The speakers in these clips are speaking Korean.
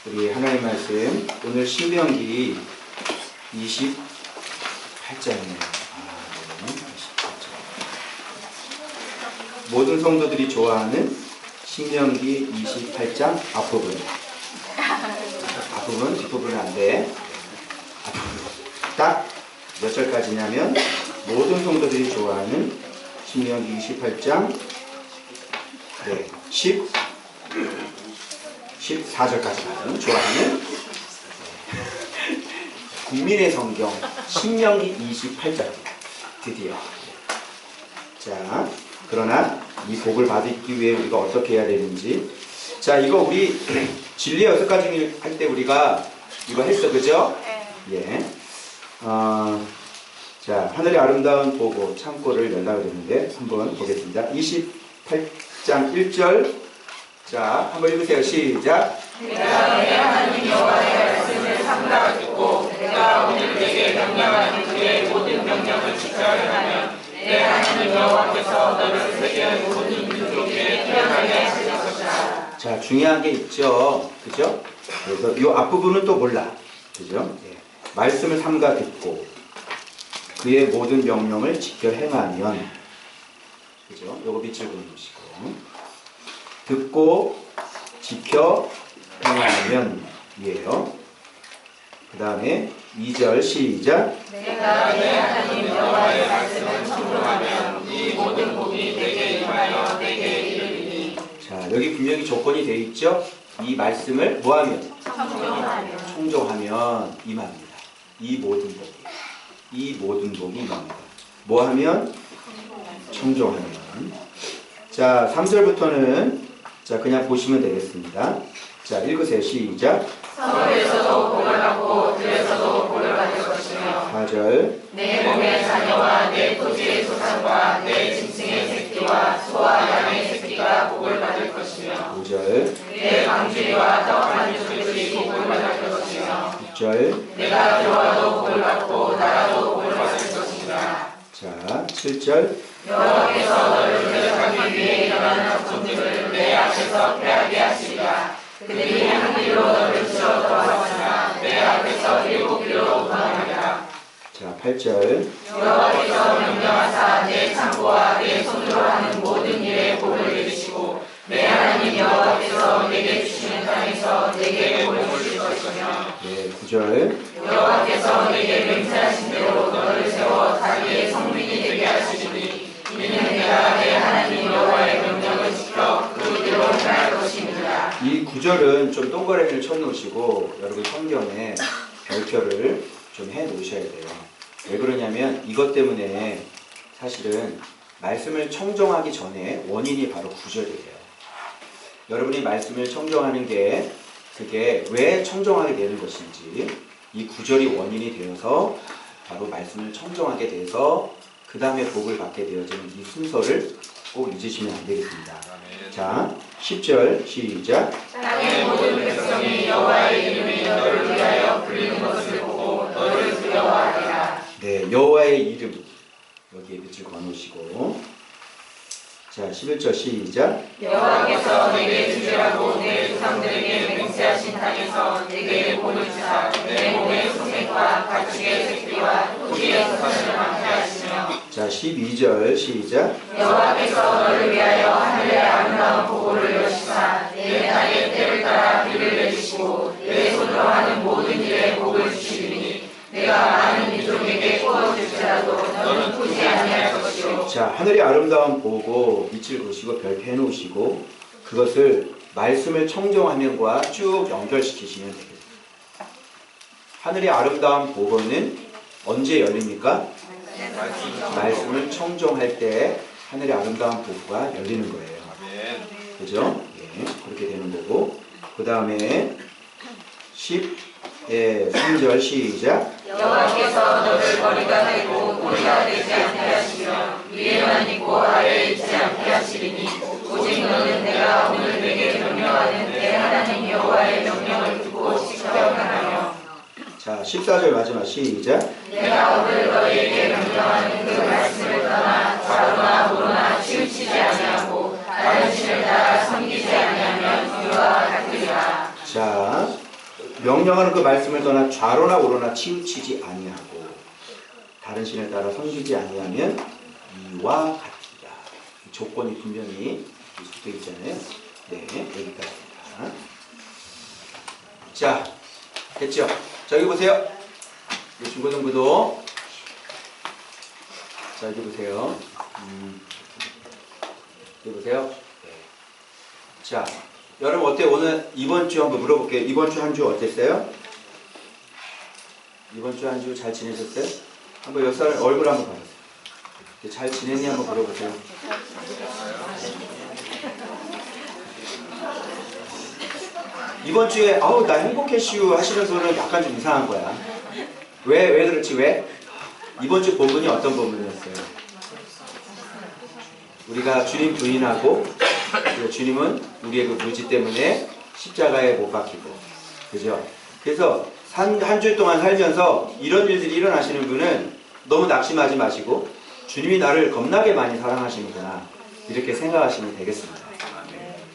우리 하나님 말씀 오늘 신명기 28장이네요. 모든 성도들이 좋아하는 신명기 28장 앞부분. 앞부분, 뒷부분은 안 돼. 딱 몇 절까지냐면 모든 성도들이 좋아하는 신명기 28장 14절까지 좋아하는 국민의 성경 신명기 28장 드디어. 자, 그러나 이 복을 받기 위해 우리가 어떻게 해야 되는지. 자, 이거 우리 진리의 6가지 할 때 우리가 이거 했어, 그죠? 예. 자, 하늘의 아름다운 보고 창고를 열라고 했는데 한번 보겠습니다. 28장 1절. 자, 한번 읽으세요. 시작. 내가 내 하나님 여호와의 말씀을 삼가 듣고 내가 오늘 내게 명령하는 그의 모든 명령을 지켜야 하면 내 하나님 여호와께서 너를 세계 모든 민족에 태어나게 하실 것이다. 자, 중요한 게 있죠. 그죠? 그래서 이 앞부분은 또 몰라. 그죠? 예. 말씀을 삼가 듣고 그의 모든 명령을 지켜 행하면, 그죠? 요거 밑줄 그어주시고, 듣고 지켜 행하면 이에요. 그 다음에 2절 시작. 내가 내 하나님 여호와의 말씀을 청종하면 이 모든 복이 내게 임하여 내게 이르리니. 자, 여기 분명히 조건이 되어 있죠. 이 말씀을 뭐하면? 청종하면 임합니다. 이 모든 복이 임합니다. 뭐하면? 청종하면. 자, 3절부터는 자, 그냥 보시면 되겠습니다. 자, 읽으세요. 시작. 서로에서도 복을 받고 들에서도 복을 받을 것이며 4절. 내 몸의 자녀와 내 토지의 소산과 내 짐승의 새끼와 소와 양의 새끼가 복을 받을 것이며 5절. 내 방주리와 떡하는 조들이 복을 받을 것이며 6절. 내가 들어와도 복을 받고 나가도 복을 받을 것이다. 자, 7절. 여호와께서 너를 대적하기 위해 일어나는 적군들을 내 앞에서 패하게 하시리라. 그들이 한 길로 너를 치러 들어왔으나 내 앞에서 7길로 도망하리라. 자, 8절. 여호와께서 명령하사 내 창고와 내 손으로 하는 모든 일에 복을 내리시고 내 하나님 여호와께서 내게 주시는 땅에서 내게 복을 주실 것이며 네, 9절. 여호와께서 내게 맹세하신 대로 너를 세워 자기의 성민이 되게 하시리니 이는 내가 내 하나님 여호와의 명령을 지켜 그대로 행할 것입니다. 이 9절은 좀 동그라미를 쳐놓으시고 여러분 성경에 별표를 좀 해놓으셔야 돼요. 왜 그러냐면 이것 때문에 사실은 말씀을 청정하기 전에 원인이 바로 9절이에요. 여러분이 말씀을 청정하는 게 그게 왜 청정하게 되는 것인지 이 9절이 원인이 되어서 바로 말씀을 청정하게 돼서 그 다음에 복을 받게 되어지는 이 순서를 꼭 잊으시면 안 되겠습니다. 자, 10절 시작. 땅의 모든 백성이 여호와의 이름이 너를 위하여 불리는 것을 보고 너를 두려워하리라. 네, 여호와의 이름 여기에 밑줄 그어놓으시고 자, 11절 시작. 여호와께서 내게 주시라고 내 조상들에게 맹세하신 땅에서 내게 복을 주사 내 몸의 소생과 가축의 새끼와 토지의 소산을 많게 하시며 자, 12절 시작. 여호와께서 너를 위하여 하늘의 아름다운 보고를 여시사 내 땅의 때를 따라 비를 내주시고 내 손으로 하는 모든 일에 복을 주시리니 내가 많은 민족에게 구워줄지라도 너는 보지 아니할 것이요. 자, 하늘의 아름다운 보고 밑을 그으시고 별표 해놓으시고 그것을 말씀을 청정하면과 쭉 연결시키시면 되겠습니다. 하늘의 아름다운 보고는 언제 열립니까? 말씀을 청정할 때 하늘의 아름다운 보고가 열리는 거예요. 그죠? 예, 그렇게 되는 거고 그 다음에 3절 시작. 여호와께서 너를 머리가 되고 꼬리가 되지 않게 하시며 위에만 있고 아래에 있지 않게 하시리니 오직 너는 내가 오늘 내게 명령하는 내 하나님 여호와의 명령을 듣고 지켜 행하며. 자, 14절 마지막 시작. 내가 오늘 너희에게 명령하는 그 말씀을 떠나 좌로나 우로나 치우치지 아니하고 다른 신을 따라 섬기지 아니하면 그와 같으리라. 자, 명령하는 그 말씀을 떠나 좌로나 우로나 치우치지 아니하고 다른 신을 따라 섬기지 아니하면 이와 같으리라. 조건이 분명히 되어 있잖아요. 네, 여기까지입니다. 자, 됐죠? 자, 여기 보세요. 중고등부도 자, 여기 보세요. 여기 보세요. 네. 자, 여러분 어때요? 오늘 이번 주 한번 물어볼게요. 이번 주 한 주 어땠어요? 이번 주 한 주 잘 지내셨어요? 한번 몇 사람 얼굴 한번 봐보세요. 잘 지냈니 한번 물어보세요. 이번 주에 아우 나 행복해슈 하시는 분은 약간 좀 이상한 거야. 왜 그렇지? 왜? 이번 주 본문이 어떤 본문이었어요? 우리가 주님 부인하고 주님은 우리의 그 무지 때문에 십자가에 못 박히고, 그죠? 그래서 한 주 동안 살면서 이런 일들이 일어나시는 분은 너무 낙심하지 마시고 주님이 나를 겁나게 많이 사랑하시는구나 이렇게 생각하시면 되겠습니다.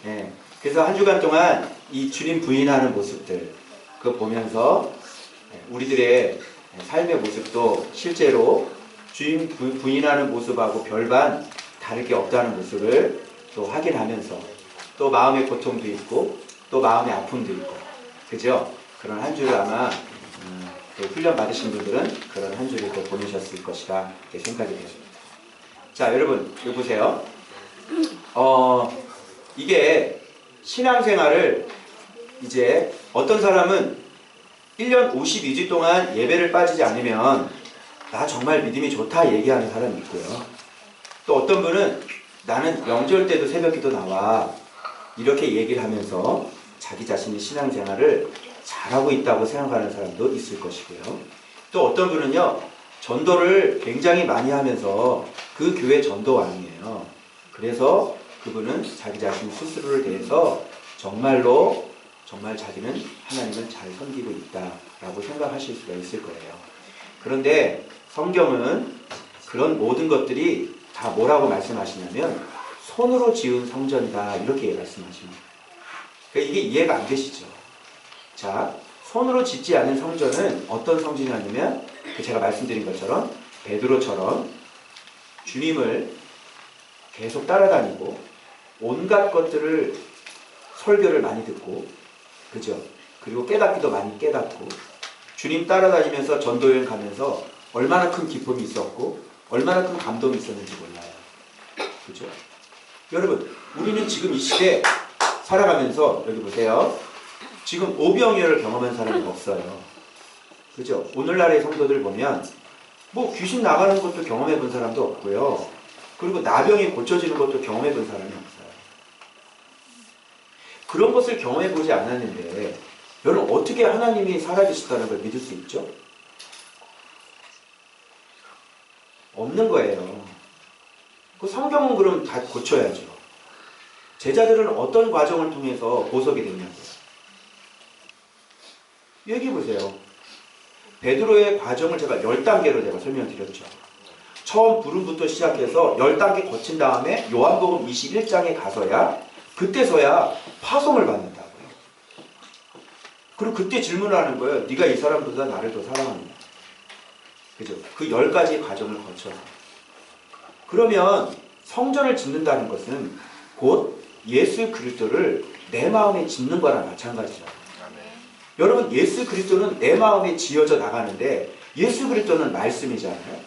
네. 그래서 한 주간 동안 이 주님 부인하는 모습들 그거 보면서 우리들의 삶의 모습도 실제로 주님 부인하는 모습하고 별반 다를 게 없다는 모습을 또 확인하면서 또 마음의 고통도 있고 또 마음의 아픔도 있고, 그죠? 그런 한 주를 아마 훈련 받으신 분들은 그런 한 주를 또 보내셨을 것이라 이렇게 생각이 됩니다. 자, 여러분 여기 보세요. 이게 신앙생활을 이제 어떤 사람은 1년 52주 동안 예배를 빠지지 않으면 나 정말 믿음이 좋다 얘기하는 사람이 있고요. 또 어떤 분은 나는 명절 때도 새벽기도 나와 이렇게 얘기를 하면서 자기 자신이 신앙생활을 잘하고 있다고 생각하는 사람도 있을 것이고요. 또 어떤 분은요, 전도를 굉장히 많이 하면서 그 교회 전도왕이에요. 그래서 그분은 자기 자신 스스로를 대해서 정말로 정말 자기는 하나님을 잘 섬기고 있다라고 생각하실 수가 있을 거예요. 그런데 성경은 그런 모든 것들이 다 뭐라고 말씀하시냐면 손으로 지은 성전이다 이렇게 말씀하십니다. 그러니까 이게 이해가 안 되시죠? 자, 손으로 짓지 않은 성전은 어떤 성전이냐면 제가 말씀드린 것처럼 베드로처럼 주님을 계속 따라다니고 온갖 것들을 설교를 많이 듣고, 그죠? 그리고 깨닫기도 많이 깨닫고 주님 따라다니면서 전도여행 가면서 얼마나 큰 기쁨이 있었고 얼마나 큰 감동이 있었는지 몰라요. 그죠? 여러분, 우리는 지금 이 시대에 살아가면서 여기 보세요. 지금 오병이어를 경험한 사람이 없어요. 그죠? 오늘날의 성도들 보면 뭐 귀신 나가는 것도 경험해 본 사람도 없고요. 그리고 나병이 고쳐지는 것도 경험해 본 사람이 없어요. 그런 것을 경험해 보지 않았는데 여러분 어떻게 하나님이 살아계시다는 걸 믿을 수 있죠? 없는 거예요. 그 성경은 그럼 다 고쳐야죠. 제자들은 어떤 과정을 통해서 보석이 됐냐고요. 얘기해 보세요. 베드로의 과정을 제가 10단계로 제가 설명드렸죠. 처음 부름부터 시작해서 10단계 거친 다음에 요한복음 21장에 가서야 그때서야 파송을 받는다고요. 그리고 그때 질문을 하는 거예요. 네가 이 사람보다 나를 더 사랑하느냐. 그죠? 그 10가지 과정을 거쳐서. 그러면 성전을 짓는다는 것은 곧 예수 그리스도를 내 마음에 짓는 거랑 마찬가지죠. 여러분, 예수 그리스도는 내 마음에 지어져 나가는데 예수 그리스도는 말씀이잖아요.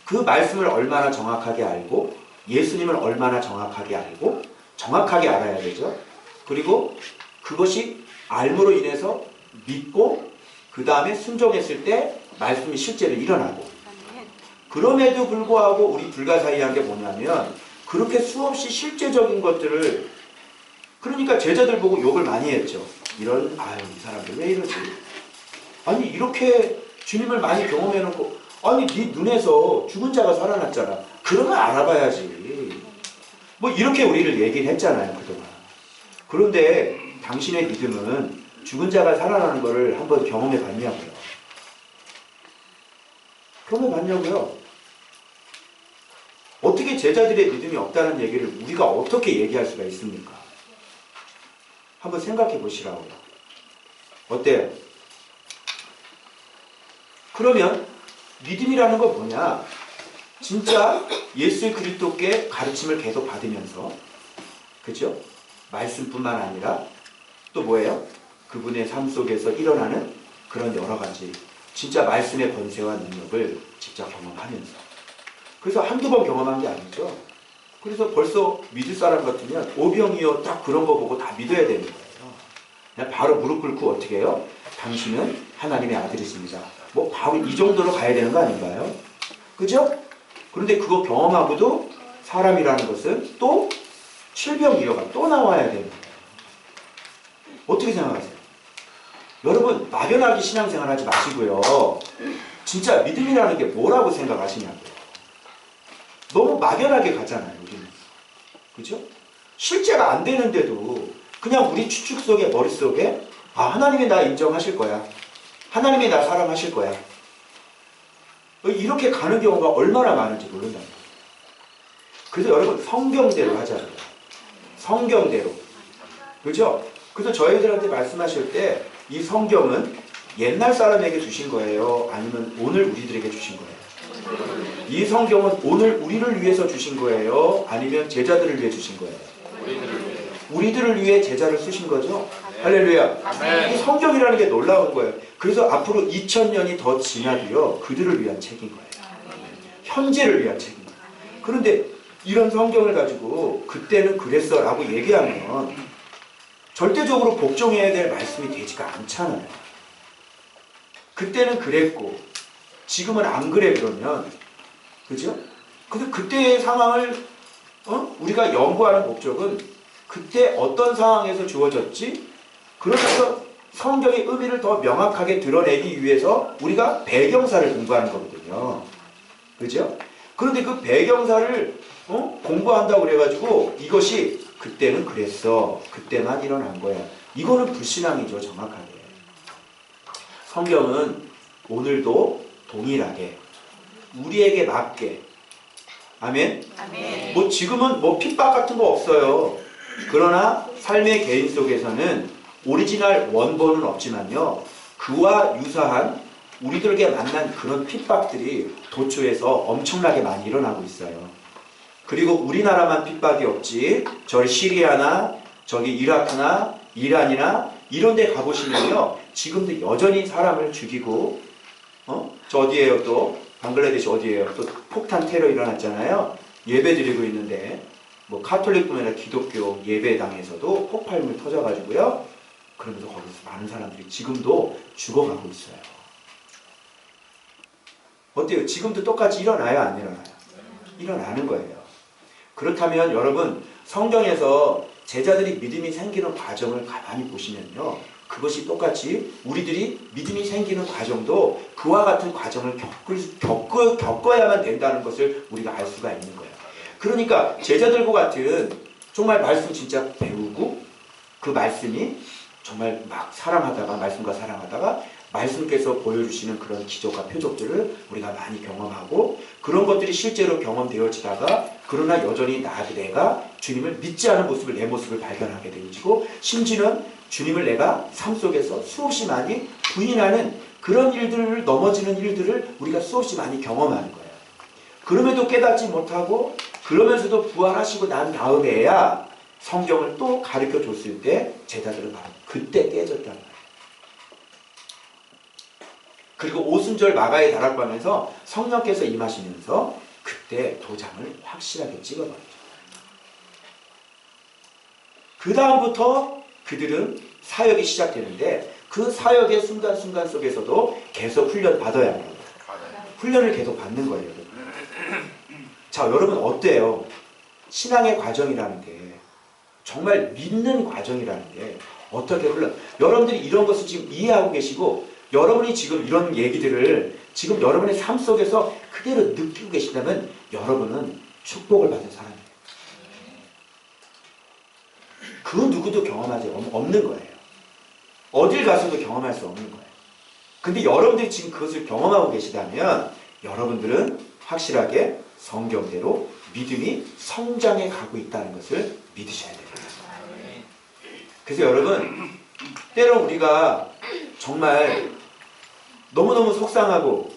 그 말씀을 얼마나 정확하게 알고 예수님을 얼마나 정확하게 알고 정확하게 알아야 되죠. 그리고 그것이 알므로 인해서 믿고 그 다음에 순종했을 때 말씀이 실제로 일어나고, 그럼에도 불구하고 우리 불가사의한 게 뭐냐면 그렇게 수없이 실제적인 것들을, 그러니까 제자들 보고 욕을 많이 했죠. 이런, 이 사람들 왜 이러지? 아니 이렇게 주님을 많이 경험해놓고, 아니 네 눈에서 죽은 자가 살아났잖아. 그런 걸 알아봐야지. 뭐 이렇게 우리를 얘기를 했잖아요, 그동안. 그런데 당신의 믿음은 죽은 자가 살아나는 것을 한번 경험해 봤냐고요? 경험해 봤냐고요? 어떻게 제자들의 믿음이 없다는 얘기를 우리가 어떻게 얘기할 수가 있습니까? 한번 생각해 보시라고요. 어때요? 그러면 믿음이라는 건 뭐냐? 진짜 예수 그리스도께 가르침을 계속 받으면서, 그죠? 말씀뿐만 아니라 또 뭐예요? 그분의 삶 속에서 일어나는 그런 여러 가지 진짜 말씀의 권세와 능력을 직접 경험하면서. 그래서 한두 번 경험한 게 아니죠. 그래서 벌써 믿을 사람 같으면 오병이어 딱 그런 거 보고 다 믿어야 되는 거예요. 그냥 바로 무릎 꿇고 어떻게 해요? 당신은 하나님의 아들이십니다. 뭐 바로 이 정도로 가야 되는 거 아닌가요? 그죠? 그런데 그거 경험하고도 사람이라는 것은 또 실병이어가 또 나와야 되는 거예요. 어떻게 생각하세요? 여러분 막연하게 신앙생활 하지 마시고요. 진짜 믿음이라는 게 뭐라고 생각하시냐고요. 너무 막연하게 가잖아요. 우리는. 그죠? 실제가 안 되는데도 그냥 우리 추측 속에 머릿속에 하나님이 나 인정하실 거야. 하나님이 나 사랑하실 거야. 이렇게 가는 경우가 얼마나 많은지 모른다. 그래서 여러분 성경대로 하자고요. 성경대로. 그죠? 그래서 저희들한테 말씀하실 때 이 성경은 옛날 사람에게 주신 거예요? 아니면 오늘 우리들에게 주신 거예요? 이 성경은 오늘 우리를 위해서 주신 거예요? 아니면 제자들을 위해 주신 거예요? 우리들을 위해 제자를 쓰신 거죠? 할렐루야. 이 성경이라는 게 놀라운 거예요. 그래서 앞으로 2000년이 더 지나도요 그들을 위한 책인 거예요. 현재를 위한 책인 거예요. 그런데 이런 성경을 가지고 그때는 그랬어 라고 얘기하면 절대적으로 복종해야 될 말씀이 되지가 않잖아요. 그때는 그랬고 지금은 안 그래 그러면, 그죠? 근데 그때의 상황을 우리가 연구하는 목적은 그때 어떤 상황에서 주어졌지? 그러면서 성경의 의미를 더 명확하게 드러내기 위해서 우리가 배경사를 공부하는 거거든요. 그죠? 그런데 그 배경사를 공부한다고 그래가지고 이것이 그때는 그랬어. 그때만 일어난 거야. 이거는 불신앙이죠. 정확하게. 성경은 오늘도 동일하게 우리에게 맞게, 아멘? 아멘. 뭐 지금은 뭐 핍박 같은 거 없어요. 그러나 삶의 개인 속에서는 오리지널 원본은 없지만요 그와 유사한 우리들에게 만난 그런 핍박들이 도처에서 엄청나게 많이 일어나고 있어요. 그리고 우리나라만 핍박이 없지 저희 시리아나 저기 이라크나 이란이나 이런 데 가보시면요 지금도 여전히 사람을 죽이고 저 어디에요 또 방글라데시 어디에요 또 폭탄 테러 일어났잖아요. 예배 드리고 있는데 뭐 카톨릭뿐만 아니라 기독교 예배당에서도 폭발물 터져가지고요 그러면서 거기서 많은 사람들이 지금도 죽어가고 있어요. 어때요? 지금도 똑같이 일어나요 안 일어나요? 일어나는 거예요. 그렇다면 여러분 성경에서 제자들이 믿음이 생기는 과정을 가만히 보시면요 그것이 똑같이 우리들이 믿음이 생기는 과정도 그와 같은 과정을 겪어야만 된다는 것을 우리가 알 수가 있는 거예요. 그러니까 제자들과 같은 정말 말씀 진짜 배우고 그 말씀이 정말 막 사랑하다가 말씀과 사랑하다가 말씀께서 보여주시는 그런 기적과 표적들을 우리가 많이 경험하고 그런 것들이 실제로 경험되어지다가 그러나 여전히 내가 주님을 믿지 않은 모습을 내 모습을 발견하게 되어지고 심지어는 주님을 내가 삶 속에서 수없이 많이 부인하는 그런 일들을 넘어지는 일들을 우리가 수없이 많이 경험하는 거예요. 그럼에도 깨닫지 못하고 그러면서도 부활하시고 난 다음에야 성경을 또 가르쳐 줬을 때 제자들은 바로 그때 깨졌단 말이에요. 그리고 오순절 마가의 다락방에서 성령께서 임하시면서 그때 도장을 확실하게 찍어버리죠. 그 다음부터 그들은 사역이 시작되는데 그 사역의 순간순간 속에서도 계속 훈련 받아야 합니다. 훈련을 계속 받는 거예요. 자, 여러분 어때요? 신앙의 과정이라는 게 정말 믿는 과정이라는 게 어떻게 여러분들이 이런 것을 지금 이해하고 계시고 여러분이 지금 이런 얘기들을 지금 여러분의 삶 속에서 그대로 느끼고 계신다면 여러분은 축복을 받은 사람이에요. 그 누구도 경험하지 없는 거예요. 어딜 가서도 경험할 수 없는 거예요. 근데 여러분들이 지금 그것을 경험하고 계시다면 여러분들은 확실하게 성경대로 믿음이 성장해 가고 있다는 것을 믿으셔야 됩니다. 그래서 여러분 때로 우리가 정말 너무너무 속상하고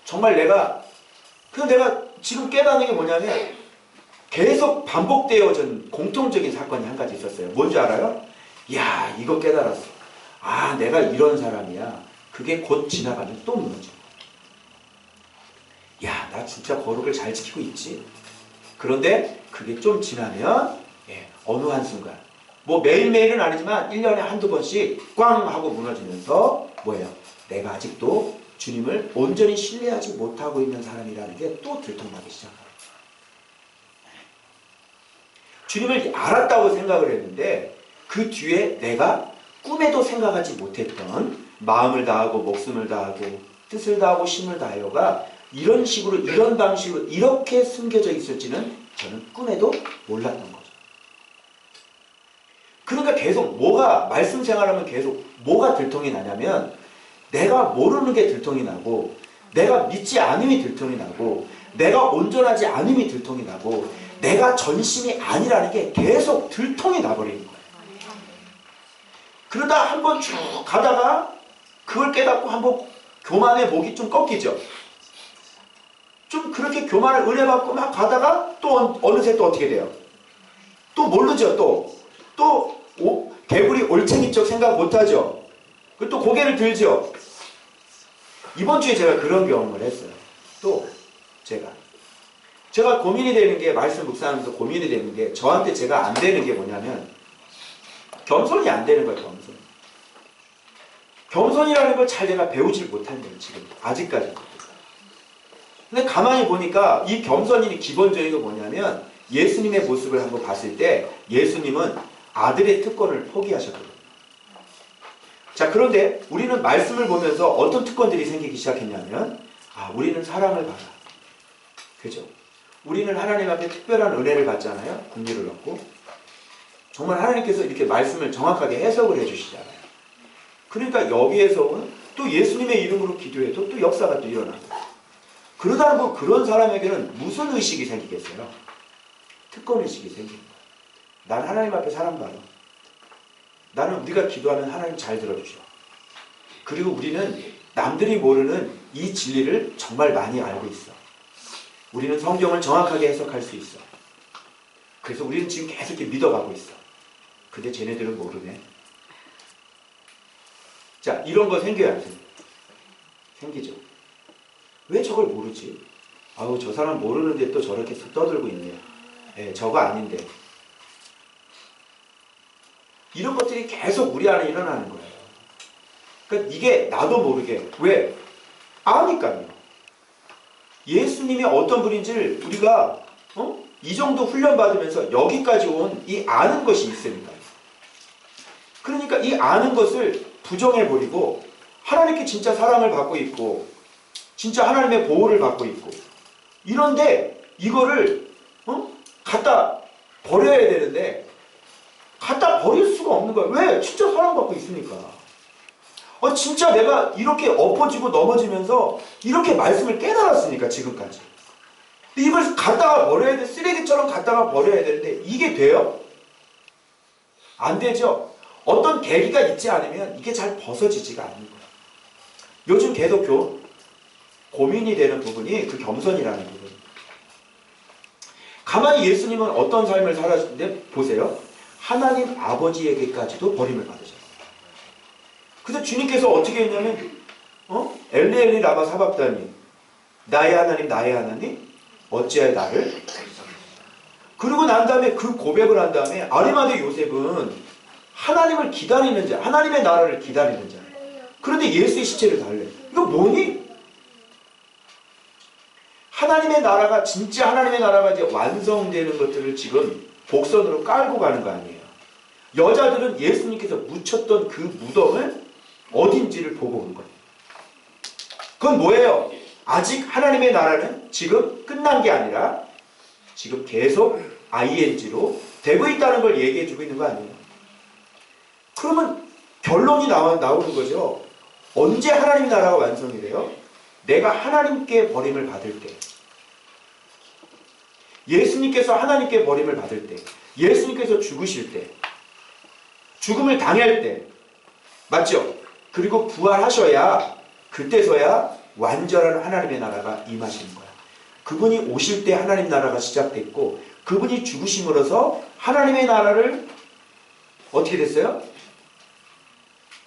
정말 내가 지금 깨닫는 게 뭐냐면 계속 반복되어진 공통적인 사건이 한 가지 있었어요. 뭔지 알아요? 야, 이거 깨달았어. 아, 내가 이런 사람이야. 그게 곧 지나가면 또 무너져. 야, 나 진짜 거룩을 잘 지키고 있지. 그런데 그게 좀 지나면 어느 한순간 뭐 매일매일은 아니지만 1년에 한두 번씩 꽝 하고 무너지면서 뭐예요? 내가 아직도 주님을 온전히 신뢰하지 못하고 있는 사람이라는 게 또 들통나기 시작합니다. 주님을 알았다고 생각을 했는데 그 뒤에 내가 꿈에도 생각하지 못했던 마음을 다하고 목숨을 다하고 뜻을 다하고 힘을 다하여가 이런 식으로 이런 방식으로 이렇게 숨겨져 있을지는 저는 꿈에도 몰랐던 거죠. 그러니까 계속 말씀 생활하면 계속 뭐가 들통이 나냐면 내가 모르는 게 들통이 나고 내가 믿지 않음이 들통이 나고 내가 온전하지 않음이 들통이 나고 내가 전심이 아니라는 게 계속 들통이 나버리는 거예요. 그러다 한번 쭉 가다가 그걸 깨닫고 한번 교만의 목이 좀 꺾이죠. 좀 그렇게 교만을 은혜 받고 막 가다가 또 어느새 또 어떻게 돼요? 또 모르죠. 또 개구리 올챙이 쪽 생각 못하죠. 또 고개를 들죠. 이번 주에 제가 그런 경험을 했어요. 또 제가 고민이 되는 게 말씀 묵상하면서 고민이 되는 게 저한테 제가 안 되는 게 뭐냐면 겸손이 안 되는 거예요. 겸손이라는 걸 잘 내가 배우질 못한 거예요. 지금 아직까지. 근데 가만히 보니까 이 겸손이 기본적인 게 뭐냐면 예수님의 모습을 한번 봤을 때 예수님은 아들의 특권을 포기하셨거든요. 자, 그런데 우리는 말씀을 보면서 어떤 특권들이 생기기 시작했냐면 우리는 사랑을 받아. 그죠? 우리는 하나님 앞에 특별한 은혜를 받잖아요. 긍휼을 얻고. 정말 하나님께서 이렇게 말씀을 정확하게 해석을 해주시잖아요. 그러니까 여기에서는 또 예수님의 이름으로 기도해도 또 역사가 또 일어나고. 그러다 보면 그런 사람에게는 무슨 의식이 생기겠어요? 특권의식이 생기는 거예요. 난 하나님 앞에 사랑받아. 나는 우리가 기도하면 하나님 잘 들어주셔. 그리고 우리는 남들이 모르는 이 진리를 정말 많이 알고 있어. 우리는 성경을 정확하게 해석할 수 있어. 그래서 우리는 지금 계속 이렇게 믿어가고 있어. 근데 쟤네들은 모르네. 자, 이런 거 생겨야 안 생겨? 생기죠. 왜 저걸 모르지? 아우, 저 사람 모르는데 또 저렇게 떠들고 있네. 저거 아닌데. 이런 것들이 계속 우리 안에 일어나는 거예요. 그러니까 이게 나도 모르게. 왜? 아니까요. 예수님이 어떤 분인지를 우리가 이 정도 훈련받으면서 여기까지 온 이 아는 것이 있으니까요. 그러니까 이 아는 것을 부정해버리고 하나님께 진짜 사랑을 받고 있고 진짜 하나님의 보호를 받고 있고 이런데 이거를 갖다 버려야 되는데 갖다 버릴 수가 없는 거야. 왜? 진짜 사랑받고 있으니까. 진짜 내가 이렇게 엎어지고 넘어지면서 이렇게 말씀을 깨달았으니까 지금까지. 근데 이걸 갖다가 버려야 돼. 쓰레기처럼 갖다가 버려야 되는데 이게 돼요? 안 되죠. 어떤 계기가 있지 않으면 이게 잘 벗어지지가 않는 거예요. 요즘 계속 고민이 되는 부분이 그 겸손이라는 부분. 가만히 예수님은 어떤 삶을 살았는데 보세요. 하나님 아버지에게까지도 버림을 받으셨어요. 그래서 주님께서 어떻게 했냐면 엘리 엘리 라마 사박다니 나의 하나님 나의 하나님 어찌하여 나를. 그러고 난 다음에 그 고백을 한 다음에 아리마대 요셉은 하나님을 기다리는 자, 하나님의 나라를 기다리는 자. 그런데 예수의 시체를 달래. 이거 뭐니? 하나님의 나라가 진짜 하나님의 나라가 이제 완성되는 것들을 지금 복선으로 깔고 가는 거 아니에요. 여자들은 예수님께서 묻혔던 그 무덤을 어딘지를 보고 온 거예요. 그건 뭐예요? 아직 하나님의 나라는 지금 끝난 게 아니라 지금 계속 ing로 되고 있다는 걸 얘기해 주고 있는 거 아니에요? 그러면 결론이 나오는 거죠. 언제 하나님의 나라가 완성이 돼요? 내가 하나님께 버림을 받을 때, 예수님께서 하나님께 버림을 받을 때, 예수님께서 죽으실 때, 죽음을 당할 때, 맞죠? 그리고 부활하셔야 그 그때서야 완전한 하나님의 나라가 임하시는 거야. 그분이 오실 때 하나님 나라가 시작됐고 그분이 죽으심으로써 하나님의 나라를 어떻게 됐어요?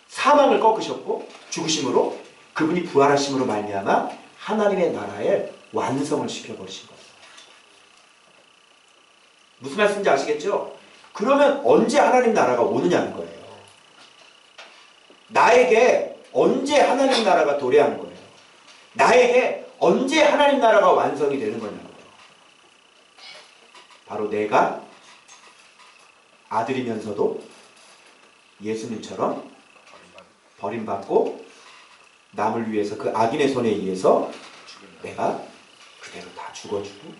사망을 꺾으셨고 죽으심으로 그분이 부활하심으로 말미암아 하나님의 나라의 완성을 시켜버리신 거예요. 무슨 말씀인지 아시겠죠? 그러면 언제 하나님 나라가 오느냐는 거예요. 나에게 언제 하나님 나라가 도래하는 거예요. 나에게 언제 하나님 나라가 완성이 되는 거냐고요. 바로 내가 아들이면서도 예수님처럼 버림받고 남을 위해서 그 악인의 손에 의해서 내가 그대로 다 죽어주고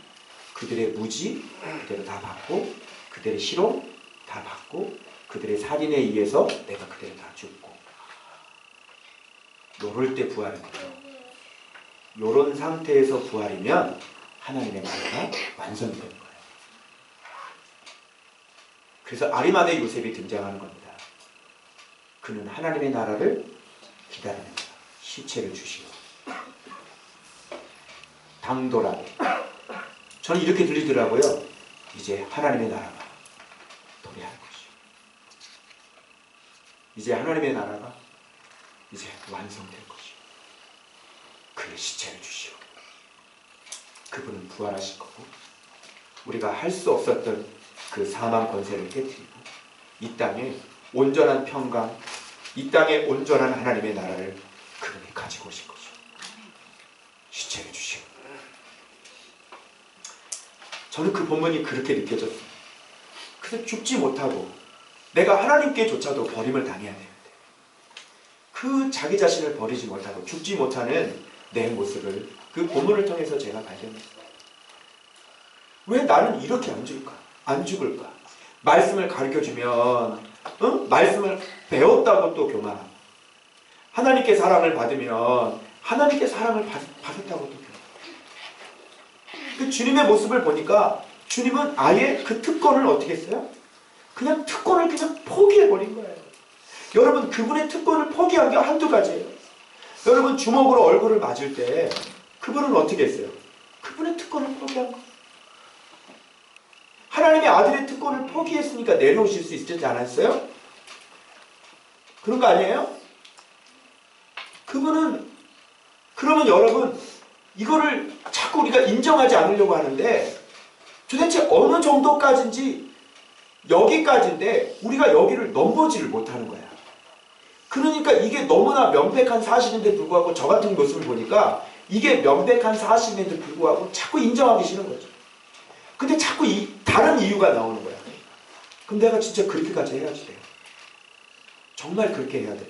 그들의 무지 그대로 다 받고 그들의 실험 다 받고 그들의 살인에 의해서 내가 그대로 다 죽고 요럴 때 부활은 돼요. 요런 상태에서 부활이면 하나님의 나라가 완성이 되는 거예요. 그래서 아리마대 요셉이 등장하는 겁니다. 그는 하나님의 나라를 기다립니다. 시체를 주시오. 당돌하게. 저는 이렇게 들리더라고요. 이제 하나님의 나라가 도래할 것이오. 이제 하나님의 나라가 이제 완성될 것이오. 그의 시체를 주시오. 그분은 부활하실 거고 우리가 할 수 없었던 그 사망 권세를 깨뜨리고 이 땅에 온전한 평강, 이 땅에 온전한 하나님의 나라를 그분이 가지고 오실 것이오. 시체를 주시오. 저는 그 본문이 그렇게 느껴졌어요. 그래서 죽지 못하고 내가 하나님께조차도 버림을 당해야 되는데 그 자기 자신을 버리지 못하고 죽지 못하는 내 모습을 그 본문을 통해서 제가 발견했어요. 왜 나는 이렇게 안 죽을까? 안 죽을까? 말씀을 가르쳐주면 말씀을 배웠다고 또 교만하고 하나님께 사랑을 받으면 하나님께 사랑을 받았다고 또 교만하고 그 주님의 모습을 보니까 주님은 아예 그 특권을 어떻게 했어요? 그냥 특권을 그냥 포기해버린 거예요. 여러분 그분의 특권을 포기한 게 한두 가지예요. 여러분 주먹으로 얼굴을 맞을 때 그분은 어떻게 했어요? 그분의 특권을 포기한 거예요. 하나님의 아들의 특권을 포기했으니까 내려오실 수 있지 않았어요? 그런 거 아니에요? 그분은 그러면 여러분 이거를 자꾸 우리가 인정하지 않으려고 하는데 도대체 어느 정도까지인지 여기까지인데 우리가 여기를 넘보지를 못하는 거야. 그러니까 이게 너무나 명백한 사실인데 불구하고 저 같은 모습을 보니까 이게 명백한 사실인데 불구하고 자꾸 인정하기 싫은 거죠. 근데 자꾸 다른 이유가 나오는 거야. 그럼 내가 진짜 그렇게까지 해야지 돼요. 정말 그렇게 해야 돼요.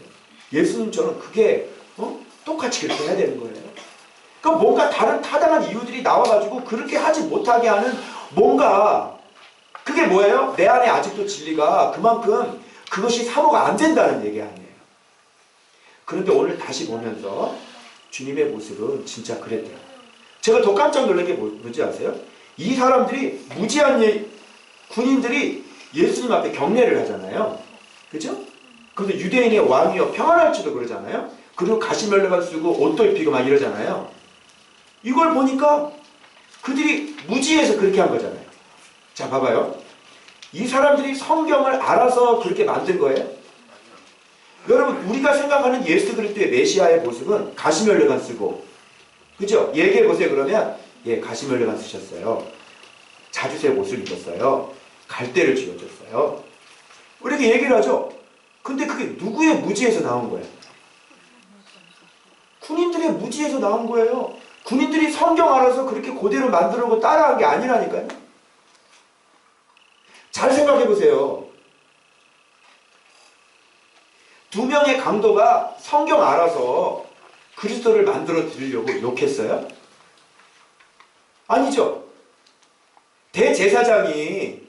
예수님처럼 그게 똑같이 그렇게 해야 되는 거예요. 그러니까 뭔가 다른 타당한 이유들이 나와가지고 그렇게 하지 못하게 하는 뭔가 그게 뭐예요? 내 안에 아직도 진리가 그만큼 그것이 사모가 안 된다는 얘기 아니에요. 그런데 오늘 다시 보면서 주님의 모습은 진짜 그랬더라고요. 제가 더 깜짝 놀란 게 뭔지 아세요? 이 사람들이 무지한 군인들이 예수님 앞에 경례를 하잖아요. 그죠? 그래서 유대인의 왕이여 평안할지도 그러잖아요. 그리고 가시멜로만 쓰고 옷도 입히고 막 이러잖아요. 이걸 보니까 그들이 무지해서 그렇게 한 거잖아요. 자 봐봐요. 이 사람들이 성경을 알아서 그렇게 만든 거예요. 여러분 우리가 생각하는 예수 그리스도의 메시아의 모습은 가시멜로만 쓰고 그죠? 얘기해 보세요. 그러면 예, 가시멜로만 쓰셨어요. 자주색 옷을 입었어요. 갈대를 쥐어줬어요. 이렇게 얘기를 하죠. 근데 그게 누구의 무지에서 나온 거예요? 군인들의 무지에서 나온 거예요. 군인들이 성경 알아서 그렇게 그대로 만들어놓고 따라한 게 아니라니까요. 잘 생각해 보세요. 두 명의 강도가 성경 알아서 그리스도를 만들어 드리려고 욕했어요? 아니죠. 대제사장이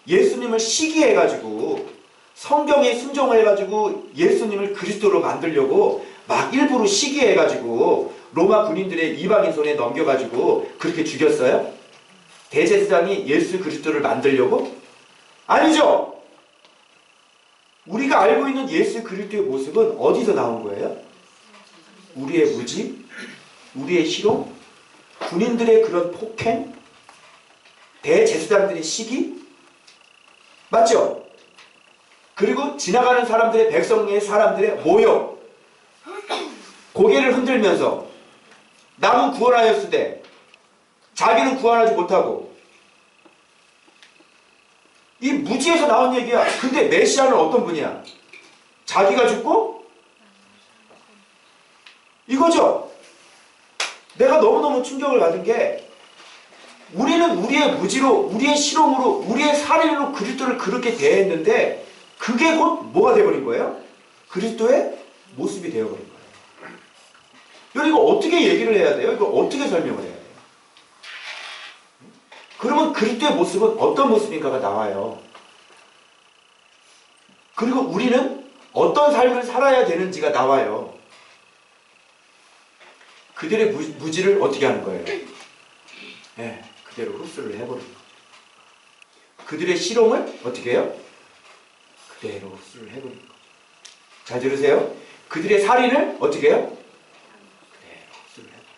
예수님을 시기해가지고 성경에 순종해가지고 예수님을 그리스도로 만들려고 막 일부러 시기해가지고 로마 군인들의 이방인 손에 넘겨가지고 그렇게 죽였어요? 대제사장이 예수 그리스도를 만들려고? 아니죠. 우리가 알고 있는 예수 그리스도의 모습은 어디서 나온 거예요? 우리의 무지, 우리의 희롱, 군인들의 그런 폭행, 대제사장들의 시기, 맞죠? 그리고 지나가는 사람들의, 백성의 사람들의 모욕, 고개를 흔들면서 남은 구원하였으되 자기는 구원하지 못하고, 이 무지에서 나온 얘기야. 근데 메시아는 어떤 분이야? 자기가 죽고 이거죠. 내가 너무너무 충격을 받은 게, 우리는 우리의 무지로, 우리의 실험으로, 우리의 살인으로 그리스도를 그렇게 대했는데 그게 곧 뭐가 되어버린 거예요? 그리스도의 모습이 되어버린 거예요. 여러분, 이거 어떻게 얘기를 해야 돼요? 이거 어떻게 설명을 해야 돼요? 그러면 그리스도의 모습은 어떤 모습인가가 나와요. 그리고 우리는 어떤 삶을 살아야 되는지가 나와요. 그들의 무지를 어떻게 하는 거예요? 네, 그대로 흡수를 해버리는 거예요. 그들의 실험을 어떻게 해요? 그대로 흡수를 해버리는 거죠. 잘 들으세요. 그들의 살인을 어떻게 해요? 그대로 흡수를 해버려요.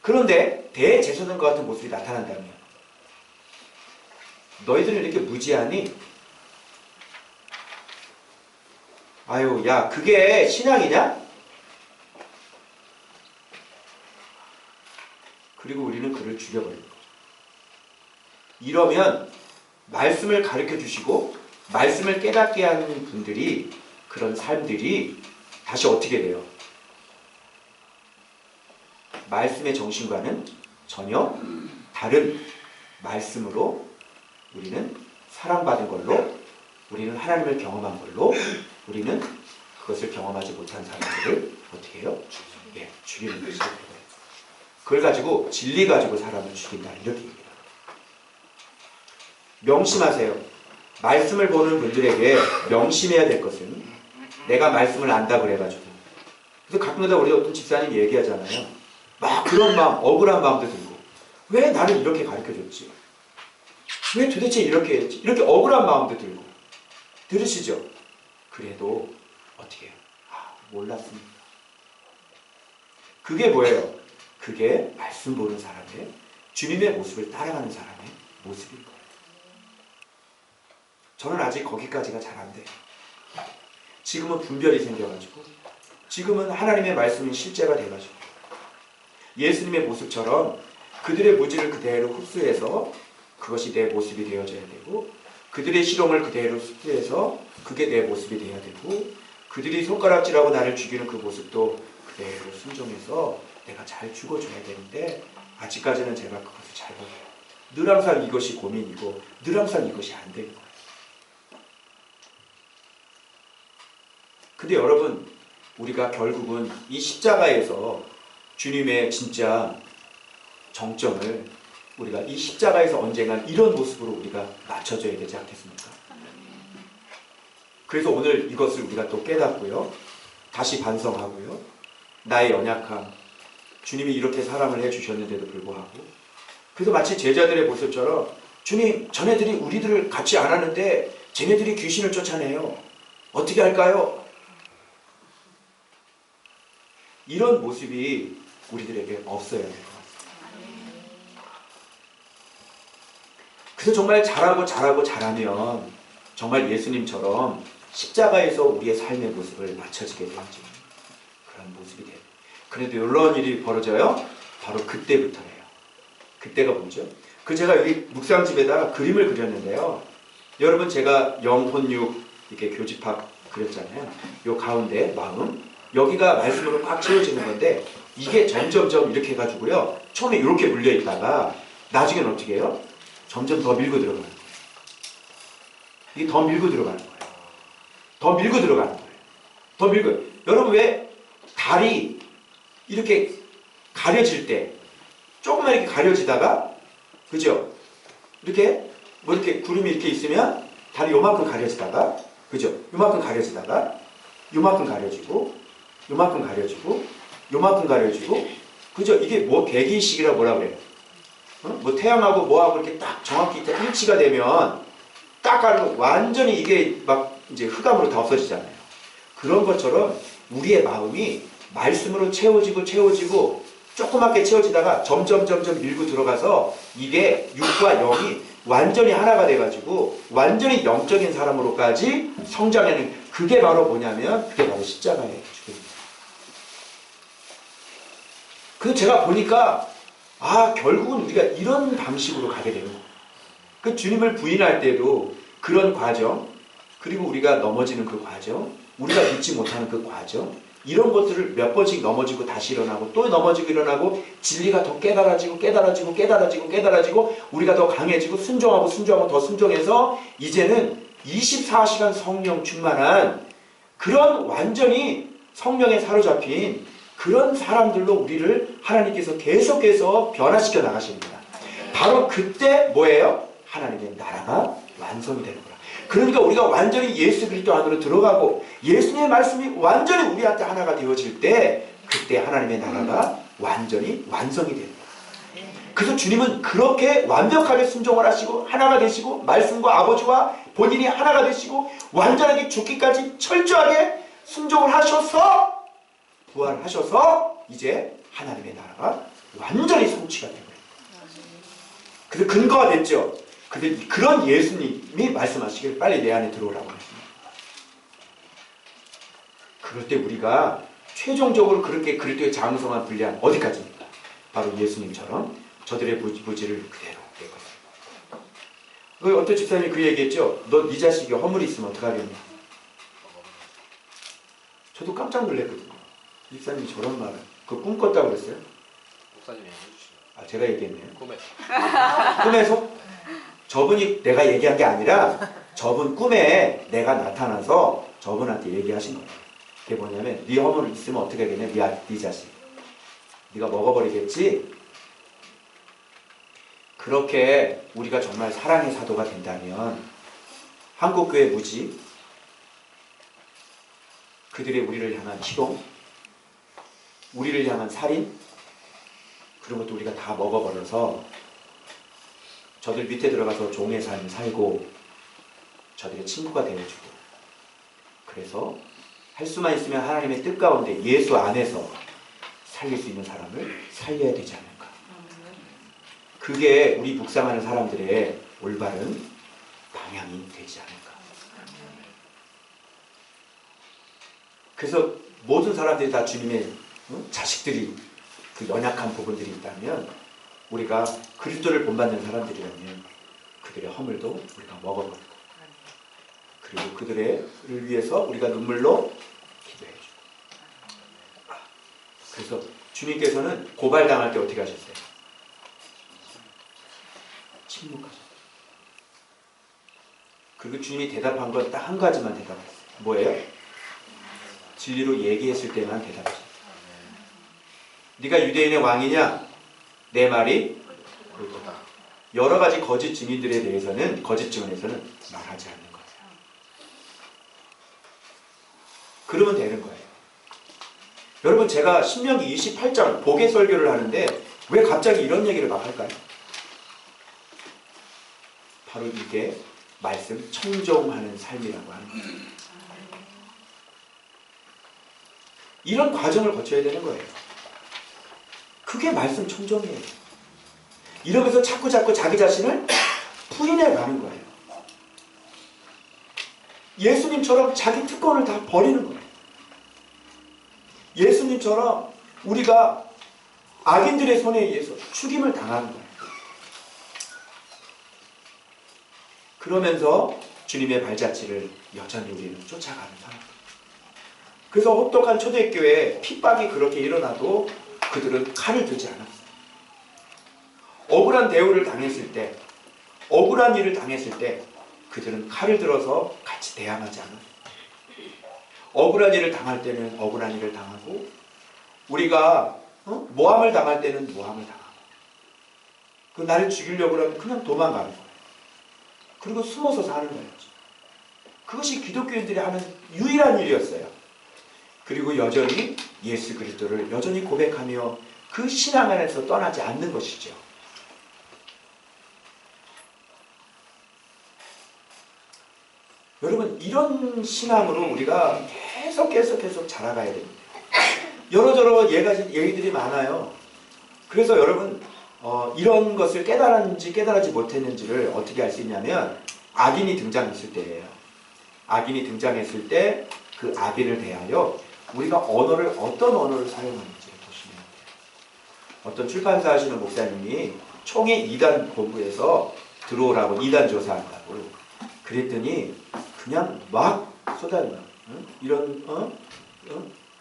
그런데 대제사장과 같은 모습이 나타난다면, 너희들은 이렇게 무지하니? 아유, 야, 그게 신앙이냐? 그리고 우리는 그를 죽여버리는 거죠. 이러면 말씀을 가르쳐 주시고 말씀을 깨닫게 하는 분들이, 그런 삶들이 다시 어떻게 돼요? 말씀의 정신과는 전혀 다른 말씀으로, 우리는 사랑받은 걸로, 우리는 하나님을 경험한 걸로, 우리는 그것을 경험하지 못한 사람들을 어떻게 해요? 예, 죽이는 것이 되어요. 그걸 가지고, 진리 가지고 사람을 죽인다, 이렇게 얘기합니다. 명심하세요. 말씀을 보는 분들에게 명심해야 될 것은, 내가 말씀을 안다 그래가지고, 그래서 가끔가다 우리 어떤 집사님이 얘기하잖아요. 막 그런 마음, 억울한 마음도 들고, 왜 나를 이렇게 가르쳐줬지? 왜 도대체 이렇게 했지? 이렇게 억울한 마음도 들고. 들으시죠? 그래도 어떻게 해요? 아, 몰랐습니다. 그게 뭐예요? 그게 말씀 보는 사람의, 주님의 모습을 따라가는 사람의 모습일 거예요. 저는 아직 거기까지가 잘 안 돼요. 지금은 분별이 생겨가지고, 지금은 하나님의 말씀이 실제가 돼가지고, 예수님의 모습처럼 그들의 무지를 그대로 흡수해서 그것이 내 모습이 되어져야 되고, 그들의 실험을 그대로 흡수해서 그게 내 모습이 되어야 되고, 그들이 손가락질하고 나를 죽이는 그 모습도 그대로 순종해서 내가 잘 죽어줘야 되는데, 아직까지는 제가 그것을 잘 못해요. 늘 항상 이것이 고민이고, 늘 항상 이것이 안 되는 거예요. 근데 여러분, 우리가 결국은 이 십자가에서 주님의 진짜 정점을, 우리가 이 십자가에서 언젠간 이런 모습으로 우리가 맞춰줘야 되지 않겠습니까? 그래서 오늘 이것을 우리가 또 깨닫고요, 다시 반성하고요, 나의 연약함, 주님이 이렇게 사랑을 해주셨는데도 불구하고, 그래서 마치 제자들의 모습처럼, 주님, 전애들이 우리들을 같이 안 하는데 쟤네들이 귀신을 쫓아내요. 어떻게 할까요? 이런 모습이 우리들에게 없어야 될 것 같습니다. 그래서 정말 잘하면 정말 예수님처럼 십자가에서 우리의 삶의 모습을 맞춰지게 되는 그런 모습이 돼요. 그래도 이런 일이 벌어져요? 바로 그때부터예요. 그때가 뭐죠? 제가 여기 묵상집에다가 그림을 그렸는데요. 여러분, 제가 영혼육 이렇게 교집합 그렸잖아요. 요 가운데 마음, 여기가 말씀으로 꽉 채워지는 건데, 이게 점점점 이렇게 해가지고요, 처음에 이렇게 물려있다가 나중에는 어떻게 해요? 점점 더 밀고 들어가는 거예요. 이게 더 밀고 들어가는 거예요. 더 밀고 들어가는 거예요. 더 밀고. 여러분, 왜 달이 이렇게 가려질 때, 조금만 이렇게 가려지다가, 그죠? 이렇게 뭐 이렇게 구름이 이렇게 있으면 달이 요만큼 가려지다가, 그죠? 요만큼 가려지다가, 요만큼 가려지고, 요만큼 가려지고, 요만큼 가려지고, 그죠? 이게 뭐 개기식이라 뭐라 그래요? 뭐 태양하고 뭐하고 이렇게 딱 정확히 일치가 되면 딱 가르고 완전히 이게 막 이제 흑암으로 다 없어지잖아요. 그런 것처럼 우리의 마음이 말씀으로 채워지고 조그맣게 채워지다가 점점 밀고 들어가서 이게 육과 영이 완전히 하나가 돼가지고 완전히 영적인 사람으로까지 성장하는, 그게 바로 뭐냐면 그게 바로 십자가예요. 죽음입니다. 그래서 제가 보니까 결국은 우리가 이런 방식으로 가게 되는 거예요. 그 주님을 부인할 때도 그런 과정, 그리고 우리가 넘어지는 그 과정, 우리가 믿지 못하는 그 과정, 이런 것들을 몇 번씩 넘어지고 다시 일어나고 또 넘어지고 일어나고, 진리가 더 깨달아지고 우리가 더 강해지고 순종하고 더 순종해서 이제는 24시간 성령 충만한 그런 완전히 성령에 사로잡힌 그런 사람들로 우리를 하나님께서 계속해서 변화시켜 나가십니다. 바로 그때 뭐예요? 하나님의 나라가 완성이 되는 거예요. 그러니까 우리가 완전히 예수 그리스도 안으로 들어가고 예수님의 말씀이 완전히 우리한테 하나가 되어질 때, 그때 하나님의 나라가 완전히 완성이 되는 거예요. 그래서 주님은 그렇게 완벽하게 순종을 하시고 하나가 되시고 말씀과 아버지와 본인이 하나가 되시고 완전하게 죽기까지 철저하게 순종을 하셔서 부활하셔서 이제 하나님의 나라가 완전히 성취가 된 거예요. 그래서 근거가 됐죠. 근데 그런 예수님이 말씀하시길 빨리 내 안에 들어오라고 했습니다. 그럴 때 우리가 최종적으로 그렇게 그리스도의 장성한 분량 어디까지입니까? 바로 예수님처럼 저들의 부지를 그대로 내거든요. 어떤 집사님이 그 얘기했죠. 너 네 자식이 허물이 있으면 어떡하겠냐. 저도 깜짝 놀랐거든요. 집사님이 저런 말을, 꿈 꿨다고 그랬어요? 목사님이 해주시죠. 제가 얘기했네요. 꿈에서. 꿈에서? 저분이 내가 얘기한 게 아니라 저분 꿈에 내가 나타나서 저분한테 얘기하신 거예요. 그게 뭐냐면 네 허물 있으면 어떻게 하겠냐. 네 자식 네가 먹어버리겠지. 그렇게 우리가 정말 사랑의 사도가 된다면 한국교회 무지, 그들의 우리를 향한 희롱, 우리를 향한 살인, 그런 것도 우리가 다 먹어버려서 저들 밑에 들어가서 종의 삶을 살고 저들의 친구가 되어주고, 그래서 할 수만 있으면 하나님의 뜻 가운데 예수 안에서 살릴 수 있는 사람을 살려야 되지 않을까. 그게 우리 묵상하는 사람들의 올바른 방향이 되지 않을까. 그래서 모든 사람들이 다 주님의 자식들이 그 연약한 부분들이 있다면, 우리가 그리스도를 본받는 사람들이라면 그들의 허물도 우리가 먹어버리고, 그리고 그들을 위해서 우리가 눈물로 기도해주고. 그래서 주님께서는 고발당할 때 어떻게 하셨어요? 침묵하셨어요. 그리고 주님이 대답한 건 딱 한 가지만 대답했어요. 뭐예요? 진리로 얘기했을 때만 대답하셨어요. 네가 유대인의 왕이냐? 내 말이 그거다. 여러 가지 거짓 증인들에 대해서는, 거짓 증언에서는 말하지 않는 거예요. 그러면 되는 거예요. 여러분, 제가 신명기 28장 복의 설교를 하는데 왜 갑자기 이런 얘기를 막 할까요? 바로 이게 말씀 청종하는 삶이라고 하는 거예요. 이런 과정을 거쳐야 되는 거예요. 그게 말씀 청정이에요. 이러면서 자꾸 자기 자신을 부인해 가는 거예요. 예수님처럼 자기 특권을 다 버리는 거예요. 예수님처럼 우리가 악인들의 손에 의해서 죽임을 당하는 거예요. 그러면서 주님의 발자취를 여전히 우리는 쫓아가는 사람. 그래서 혹독한 초대교회에 핍박이 그렇게 일어나도 그들은 칼을 들지 않았어요. 억울한 대우를 당했을 때, 억울한 일을 당했을 때 그들은 칼을 들어서 같이 대항하지 않았어요. 억울한 일을 당할 때는 억울한 일을 당하고, 우리가 모함을 당할 때는 모함을 당하고, 그 나를 죽이려고 하면 그냥 도망가는 거예요. 그리고 숨어서 사는 거예요. 그것이 기독교인들이 하는 유일한 일이었어요. 그리고 여전히 예수 그리스도를 여전히 고백하며 그 신앙 안에서 떠나지 않는 것이죠. 여러분, 이런 신앙으로 우리가 계속 자라가야 됩니다. 여러저러 얘기들이 많아요. 그래서 여러분 이런 것을 깨달았는지 깨달지 못했는지를 어떻게 알 수 있냐면 악인이 등장했을 때예요. 악인이 등장했을 때 그 악인을 대하여 우리가 어떤 언어를 사용하는지 보시면 돼요. 어떤 출판사 하시는 목사님이 총회 2단 본부에서 들어오라고 2단 조사한다고 그랬더니 그냥 막 쏟아내요. 이런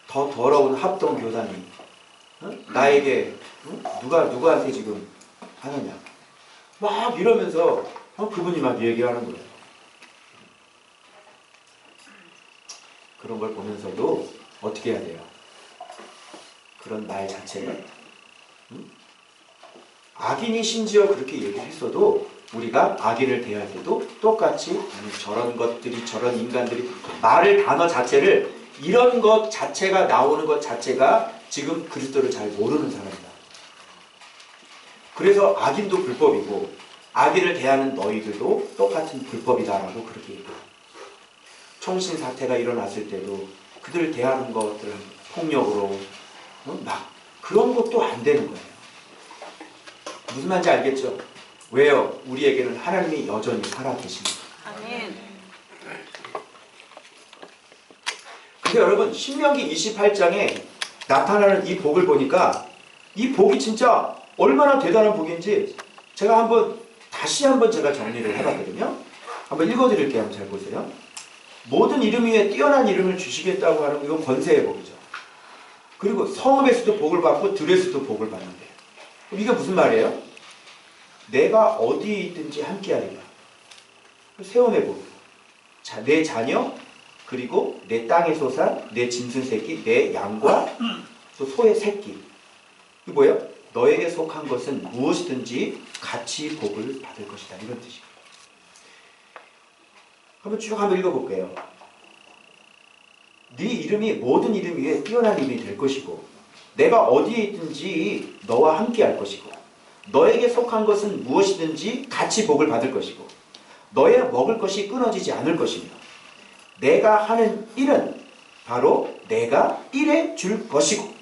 더 더러운 합동 교단이 나에게 누구한테 지금 하느냐 막 이러면서 그분이 막 얘기하는 거예요. 그런 걸 보면서도 어떻게 해야 돼요? 그런 말 자체가 악인이 심지어 그렇게 얘기를 했어도 우리가 악인을 대할 때도 똑같이 저런 것들이 저런 인간들이 말을 단어 자체를 이런 것 자체가 나오는 것 자체가 지금 그리스도를 잘 모르는 사람이다. 그래서 악인도 불법이고 악인을 대하는 너희들도 똑같은 불법이다라고 그렇게 얘기해요. 총신 사태가 일어났을 때도 그들을 대하는 것들은 폭력으로 막 그런 것도 안 되는 거예요. 무슨 말인지 알겠죠? 왜요? 우리에게는 하나님이 여전히 살아계십니다. 아멘. 근데 여러분 신명기 28장에 나타나는 이 복을 보니까 이 복이 진짜 얼마나 대단한 복인지 제가 다시 한번 제가 정리를 해봤거든요. 한번 읽어드릴게요. 한번 잘 보세요. 모든 이름 위에 뛰어난 이름을 주시겠다고 하는 이건 권세의 복이죠. 그리고 성읍에서도 복을 받고 들에서도 복을 받는데요. 이게 무슨 말이에요? 내가 어디에 있든지 함께하리라. 세움의 복. 내 자녀 그리고 내 땅의 소산, 내 짐승 새끼, 내 양과 또 소의 새끼. 이게 뭐예요? 너에게 속한 것은 무엇이든지 같이 복을 받을 것이다. 이런 뜻이에요. 한번 읽어볼게요. 네 이름이 모든 이름 위에 뛰어난 이름이 될 것이고 내가 어디에 있든지 너와 함께 할 것이고 너에게 속한 것은 무엇이든지 같이 복을 받을 것이고 너의 먹을 것이 끊어지지 않을 것이며 내가 하는 일은 바로 내가 일해 줄 것이고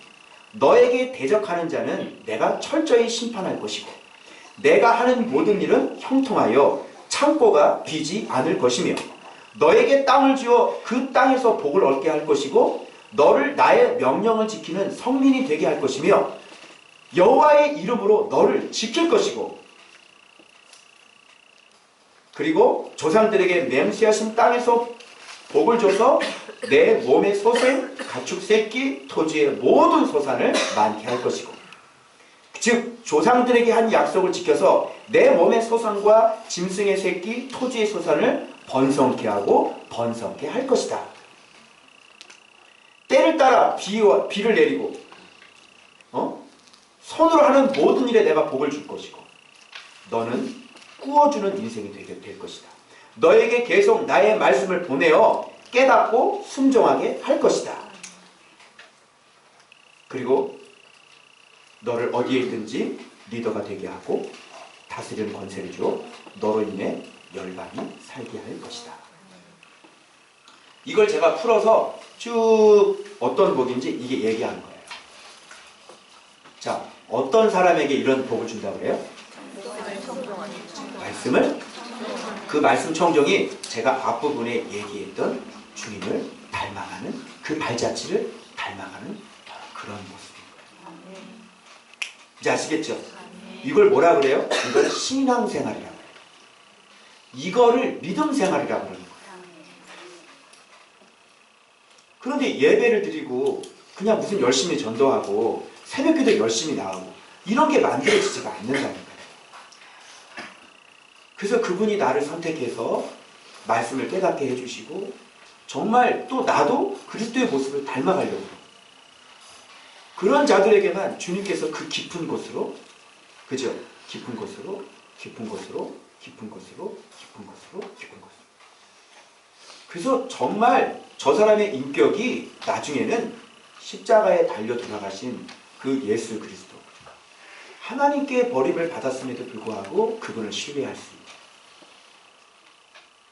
너에게 대적하는 자는 내가 철저히 심판할 것이고 내가 하는 모든 일은 형통하여 창고가 비지 않을 것이며 너에게 땅을 주어 그 땅에서 복을 얻게 할 것이고 너를 나의 명령을 지키는 성민이 되게 할 것이며 여호와의 이름으로 너를 지킬 것이고 그리고 조상들에게 맹세하신 땅에서 복을 줘서 내 몸의 소생, 가축 새끼, 토지의 모든 소산을 많게 할 것이고 즉 조상들에게 한 약속을 지켜서 내 몸의 소산과 짐승의 새끼, 토지의 소산을 번성케 하고 번성케 할 것이다. 때를 따라 비를 내리고 손으로 하는 모든 일에 내가 복을 줄 것이고 너는 꾸어주는 인생이 되게 될 것이다. 너에게 계속 나의 말씀을 보내어 깨닫고 순종하게 할 것이다. 그리고 너를 어디에 있든지 리더가 되게 하고 다스리는 권세를 주어 너로 인해 열방이 살게 할 것이다. 이걸 제가 풀어서 쭉 어떤 복인지 이게 얘기하는 거예요. 자, 어떤 사람에게 이런 복을 준다고 그래요? 말씀을 그 말씀 청정이 제가 앞부분에 얘기했던 주님을 닮아가는 그 발자취를 닮아가는 그런 모습인 거예요. 이제 아시겠죠? 이걸 뭐라 그래요? 이걸 신앙생활이라고 해요. 이거를 믿음생활이라고 그러는 거예요. 그런데 예배를 드리고 그냥 무슨 열심히 전도하고 새벽기도 열심히 나오고 이런 게 만들어지지가 않는다는 거예요. 그래서 그분이 나를 선택해서 말씀을 깨닫게 해주시고 정말 또 나도 그리스도의 모습을 닮아가려고 해요. 그런 자들에게만 주님께서 그 깊은 곳으로 그죠? 깊은 곳으로 깊은 곳으로 깊은 곳으로 깊은 곳으로 깊은 곳으로 그래서 정말 저 사람의 인격이 나중에는 십자가에 달려 돌아가신 그 예수 그리스도 하나님께 버림을 받았음에도 불구하고 그분을 신뢰할 수 있는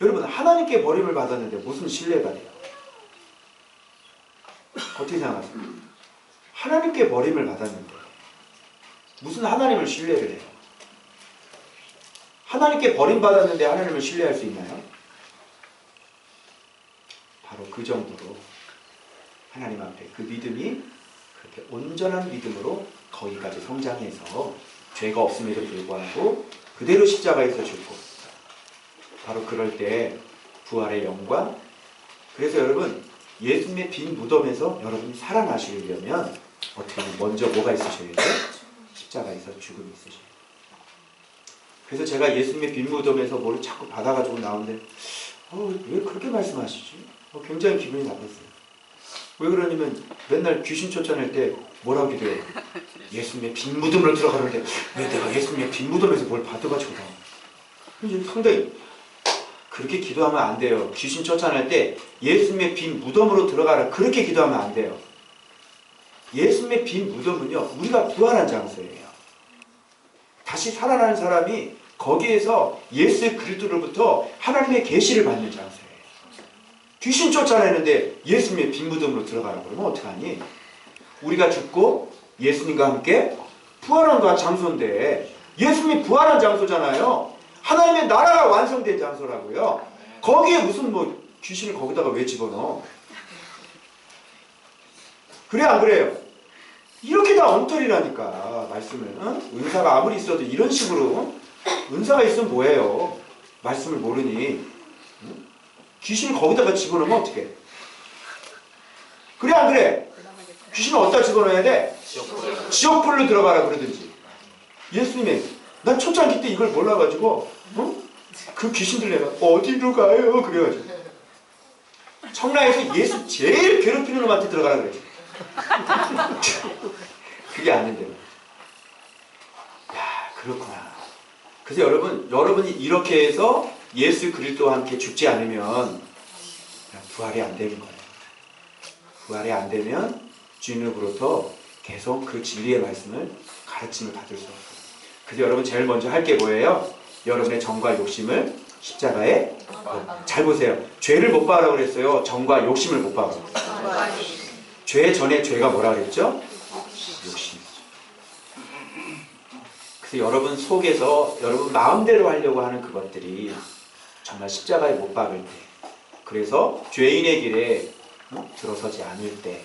여러분 하나님께 버림을 받았는데 무슨 신뢰가 돼요? 어떻게 생각하세요? 하나님께 버림을 받았는데 무슨 하나님을 신뢰를 해요? 하나님께 버림받았는데 하나님을 신뢰할 수 있나요? 바로 그 정도로 하나님 앞에 그 믿음이 그렇게 온전한 믿음으로 거기까지 성장해서 죄가 없음에도 불구하고 그대로 십자가에서 죽고 바로 그럴 때 부활의 영광. 그래서 여러분 예수님의 빈 무덤에서 여러분이 살아나시려면 어떻게 하면 먼저 뭐가 있으셔야 돼요? 십자가에서 죽음이 있으셔야 돼요. 그래서 제가 예수님의 빈 무덤에서 뭐를 자꾸 받아가지고 나오는데 왜 그렇게 말씀하시지? 굉장히 기분이 나빴어요. 왜 그러냐면 맨날 귀신 쫓아낼 때 뭐라고 기도해요? 예수님의 빈 무덤으로 들어가는데 왜 내가 예수님의 빈 무덤에서 뭘 받아가지고 나와? 이제 상당히 그렇게 기도하면 안 돼요. 귀신 쫓아낼 때 예수님의 빈 무덤으로 들어가라 그렇게 기도하면 안 돼요. 예수님의 빈 무덤은요 우리가 부활한 장소예요. 다시 살아나는 사람이 거기에서 예수 그리스도로부터 하나님의 계시를 받는 장소예요. 귀신 쫓아내는데 예수님의 빈 무덤으로 들어가라고 그러면 어떡하니? 우리가 죽고 예수님과 함께 부활한 장소인데 예수님이 부활한 장소잖아요. 하나님의 나라가 완성된 장소라고요. 거기에 무슨 뭐 귀신을 거기다가 왜 집어넣어? 그래 안 그래요? 이렇게 다 엉터리라니까 말씀을. 은사가 아무리 있어도 이런 식으로 은사가 있으면 뭐예요? 말씀을 모르니 귀신을 거기다가 집어넣으면 어떡해? 그래 안 그래? 귀신을 어디다 집어넣어야 돼? 지옥불로 들어가라 그러든지. 예수님이 난 초창기 때 이걸 몰라가지고 그 귀신들 내가 어디로 가요? 그래가지고 청라에서 예수 제일 괴롭히는 놈한테 들어가라 그랬지. 그게 아닌데요. 야 그렇구나. 그래서 여러분이 이렇게 해서 예수 그리스도와 함께 죽지 않으면 부활이 안 되는 거예요. 부활이 안 되면 주님으로부터 계속 그 진리의 말씀을 가르침을 받을 수 없어요. 그래서 여러분 제일 먼저 할 게 뭐예요? 여러분의 정과 욕심을 십자가에 잘 보세요. 죄를 못 봐라고 그랬어요. 정과 욕심을 못 봐라고. 죄 전에 죄가 뭐라 그랬죠? 욕심. 그래서 여러분 속에서 여러분 마음대로 하려고 하는 그것들이 정말 십자가에 못 박을 때, 그래서 죄인의 길에 들어서지 않을 때,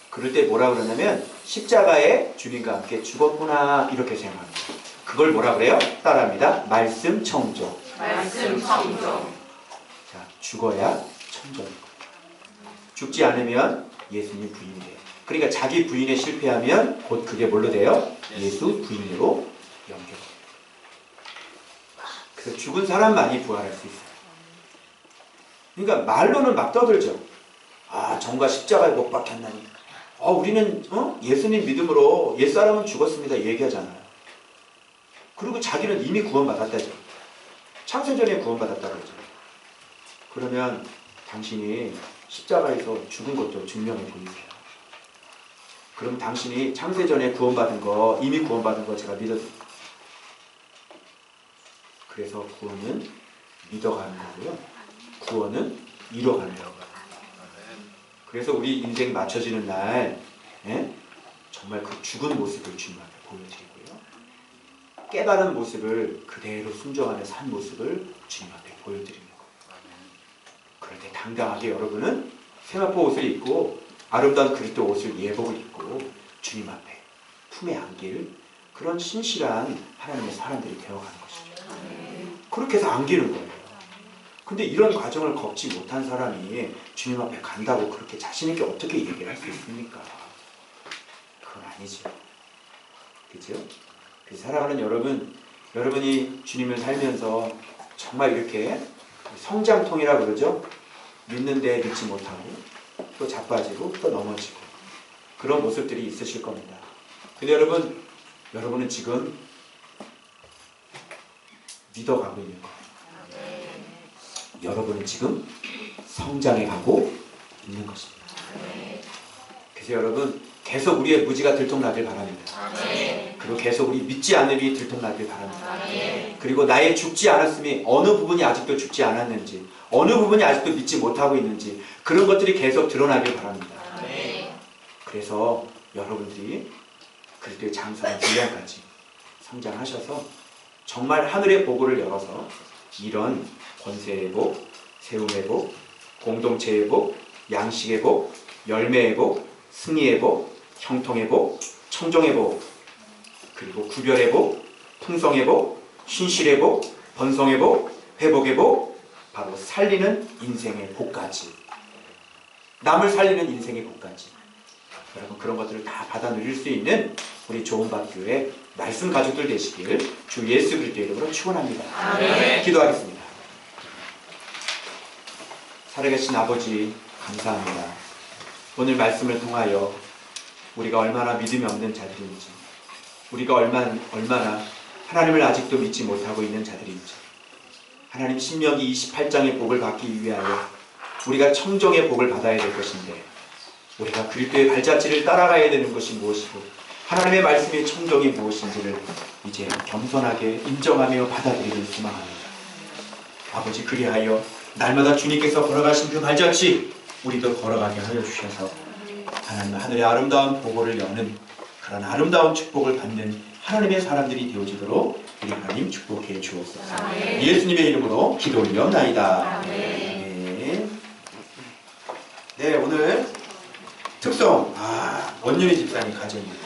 그럴 때 뭐라 그러냐면 십자가에 주님과 함께 죽었구나 이렇게 생각합니다. 그걸 뭐라 그래요? 따라합니다. 말씀 청종. 말씀 청종. 자, 죽어야 청종인 거예요. 죽지 않으면 예수님 부인이 돼요. 그러니까 자기 부인에 실패하면 곧 그게 뭘로 돼요? 예수 부인으로 연결돼요. 그래서 죽은 사람만이 부활할 수 있어요. 그러니까 말로는 막 떠들죠. 정과 십자가에 못 박혔나니. 우리는 예수님 믿음으로 옛사람은 죽었습니다 얘기하잖아요. 그리고 자기는 이미 구원받았다죠. 창세전에 구원받았다고 그러죠. 그러면 당신이 십자가에서 죽은 것도 증명해 보이세요. 그럼 당신이 창세전에 구원받은 거, 이미 구원받은 거 제가 믿어드릴게요. 그래서 구원은 믿어가는 거고요. 구원은 이뤄가는 거예요. 그래서 우리 인생 맞춰지는 날 정말 그 죽은 모습을 주님 앞에 보여드리고요. 깨달은 모습을 그대로 순종하는 산 모습을 주님 앞에 보여드리는 거예요. 그럴 때 당당하게 여러분은 세마포 옷을 입고 아름다운 그리스도 옷을 예복을 입고 주님 앞에 품에 안길 그런 신실한 하나님의 사람들이 되어가는 것이죠. 그렇게 해서 안기는 거예요. 근데 이런 과정을 겪지 못한 사람이 주님 앞에 간다고 그렇게 자신있게 어떻게 얘기를 할 수 있습니까? 그건 아니죠. 그죠? 그래서 사랑하는 여러분이 주님을 살면서 정말 이렇게 성장통이라고 그러죠? 믿는데 믿지 못하고 또 자빠지고 또 넘어지고 그런 모습들이 있으실 겁니다. 근데 여러분은 지금 믿어가고 있는 거예요. 여러분은 지금 성장해 가고 있는 것입니다. 그래서 여러분 계속 우리의 무지가 들통나길 바랍니다. 그리고 계속 우리 믿지 않음이 들통나길 바랍니다. 그리고 나의 죽지 않았음이 어느 부분이 아직도 죽지 않았는지, 어느 부분이 아직도 믿지 못하고 있는지 그런 것들이 계속 드러나길 바랍니다. 그래서 여러분들이 그리스도의 장성한 분량까지 성장하셔서 정말 하늘의 보고를 열어서 이런 권세의 복, 세움의 복, 공동체의 복, 양식의 복, 열매의 복, 승리의 복, 형통의 복, 청정의 복, 그리고 구별의 복, 풍성의 복, 신실의 복, 번성의 복, 회복의 복, 바로 살리는 인생의 복까지, 남을 살리는 인생의 복까지, 여러분 그런 것들을 다 받아 누릴 수 있는 우리 조은박교회 말씀 가족들 되시길 주 예수 그리스도의 이름으로 축원합니다. 아멘. 기도하겠습니다. 살아계신 아버지 감사합니다. 오늘 말씀을 통하여 우리가 얼마나 믿음이 없는 자들인지, 우리가 얼마나 하나님을 아직도 믿지 못하고 있는 자들인지, 하나님 신명기 28장의 복을 받기 위하여 우리가 청정의 복을 받아야 될 것인데 우리가 그리스도의 발자취를 따라가야 되는 것이 무엇이고 하나님의 말씀의 청정이 무엇인지를 이제 겸손하게 인정하며 받아들이길 소망합니다. 아버지 그리하여 날마다 주님께서 걸어가신 그 발자취 우리도 걸어가게 하여 주셔서 하나님 하늘의 아름다운 보고를 여는 그런 아름다운 축복을 받는 하나님의 사람들이 되어지도록 우리 하나님 축복해 주옵소서. 예수님의 이름으로 기도 올려나이다. 네, 오늘 특성 원윤희 집사님 가정입니다.